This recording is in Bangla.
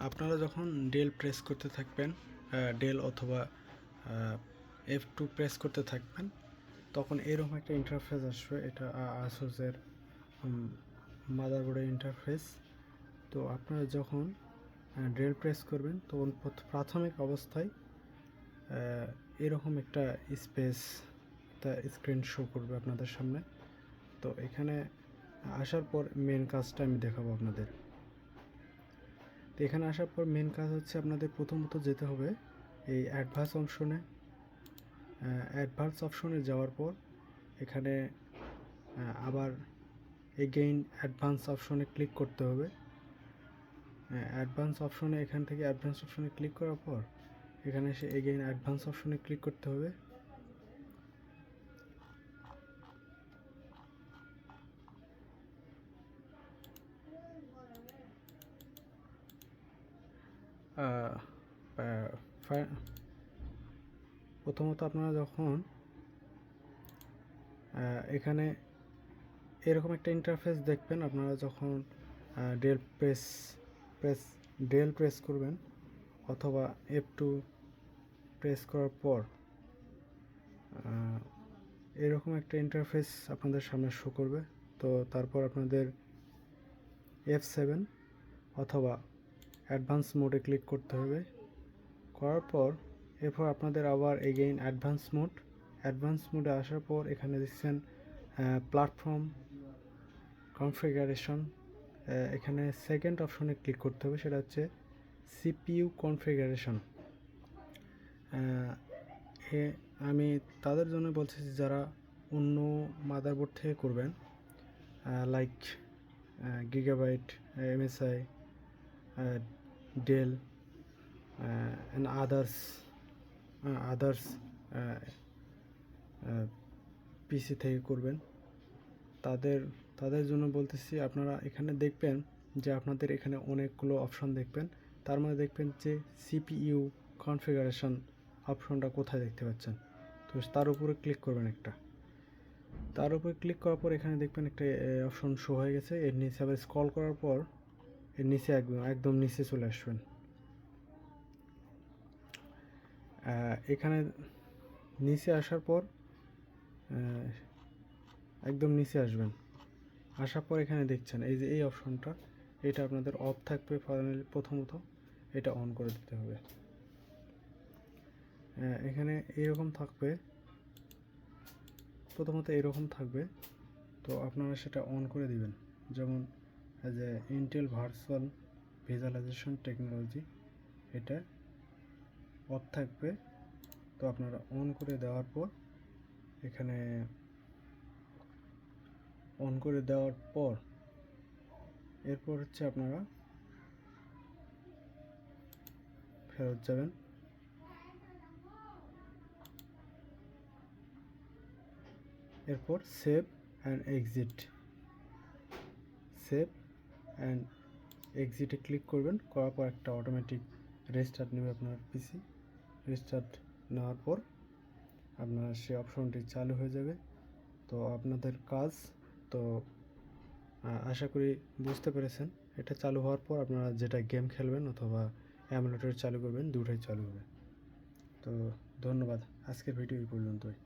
আপনারা যখন ডেল প্রেস করতে থাকবেন, ডেল অথবা F2 প্রেস করতে থাকবেন, তখন এরকম একটা ইন্টারফেস আসবে। এটা আসুসের মাদারবোর্ডের ইন্টারফেস। তো আপনারা যখন ডেল প্রেস করবেন তখন প্রাথমিক অবস্থায় এরকম একটা স্পেস, একটা স্ক্রিন শো করবে আপনাদের সামনে। তো এখানে আসার পর মেন কাজটা আমি দেখাবো আপনাদের। তো এখানে আসার পর মেন কাজ হচ্ছে আপনাদের প্রথমত যেতে হবে এই অ্যাডভান্স অপশনে যাওয়ার পর এখানে আবার এগেইন অ্যাডভান্স অপশনে ক্লিক করতে হবে। এখান থেকে অ্যাডভান্স অপশনে ক্লিক করার পর এখানে এসে এগেইন অ্যাডভান্স অপশনে ক্লিক করতে হবে। প্রথমত আপনারা যখন এখানে এরকম একটা ইন্টারফেস দেখবেন, আপনারা যখন ডেল প্রেস করবেন অথবা F2 প্রেস করার পর এরকম একটা ইন্টারফেস আপনাদের সামনে শো করবে। তো তারপর আপনাদের F7 অথবা অ্যাডভান্স মোডে ক্লিক করতে হবে। করার পর এরপর আপনাদের আবার এগেইন অ্যাডভান্স মোডে আসার পর এখানে দেখছেন প্ল্যাটফর্ম কনফিগারেশন। এখানে সেকেন্ড অপশনে ক্লিক করতে হবে, সেটা হচ্ছে সিপিইউ কনফিগারেশন। আমি তাদের জন্য বলছি যারা অন্য মাদারবোর্ড থেকে করবেন, like gigabyte, MSI, dell and others পিসি থেকে করবেন, তাদের জন্য বলতেছি আপনারা এখানে দেখবেন যে আপনাদের এখানে অনেকগুলো অপশন দেখবেন। তার মধ্যে দেখবেন যে সিপিইউ কনফিগারেশন অপশনটা কোথায় দেখতে পাচ্ছেন। তো তার উপরে ক্লিক করবেন তার উপরে ক্লিক করার পর এখানে দেখবেন একটা অপশন শো হয়ে গেছে। এর নিচে আবার স্ক্রল করার পর এর নিচে একদম নিচে চলে আসবেন। এখানে নিচে আসার পর একদম নিচে আসবেন। আসার পর এখানে দেখছেন এই যে এই অপশনটা, এটা আপনাদের অফ থাকবে। প্রথমত এটা অন করে দিতে হবে। এখানে এইরকম থাকবে, প্রথমত এরকম থাকবে। তো আপনারা সেটা অন করে দিবেন। যেমন যে ইন্টেল virtualization টেকনোলজি, এটা অফ থাকবে। তো আপনারা অন করে দেওয়ার পর এখানে এরপর হচ্ছে আপনারা ফেরত যাবেন। এরপর সেভ অ্যান্ড এক্সিটে ক্লিক করবেন। করার পর একটা অটোমেটিক রেস্টার্ট নেবে আপনার পিসি। রেস্টার্ট নেওয়ার পর আপনার সেই অপশনটি চালু হয়ে যাবে। তো আপনাদের কাজ তো আশা করি বুঝতে পেরেছেন। এটা চালু হওয়ার পর আপনারা যেটা গেম খেলবেন অথবা এমুলেটর চালু করবেন, দুটোই চালু হবে। তো ধন্যবাদ। আজকের ভিডিও এই পর্যন্তই।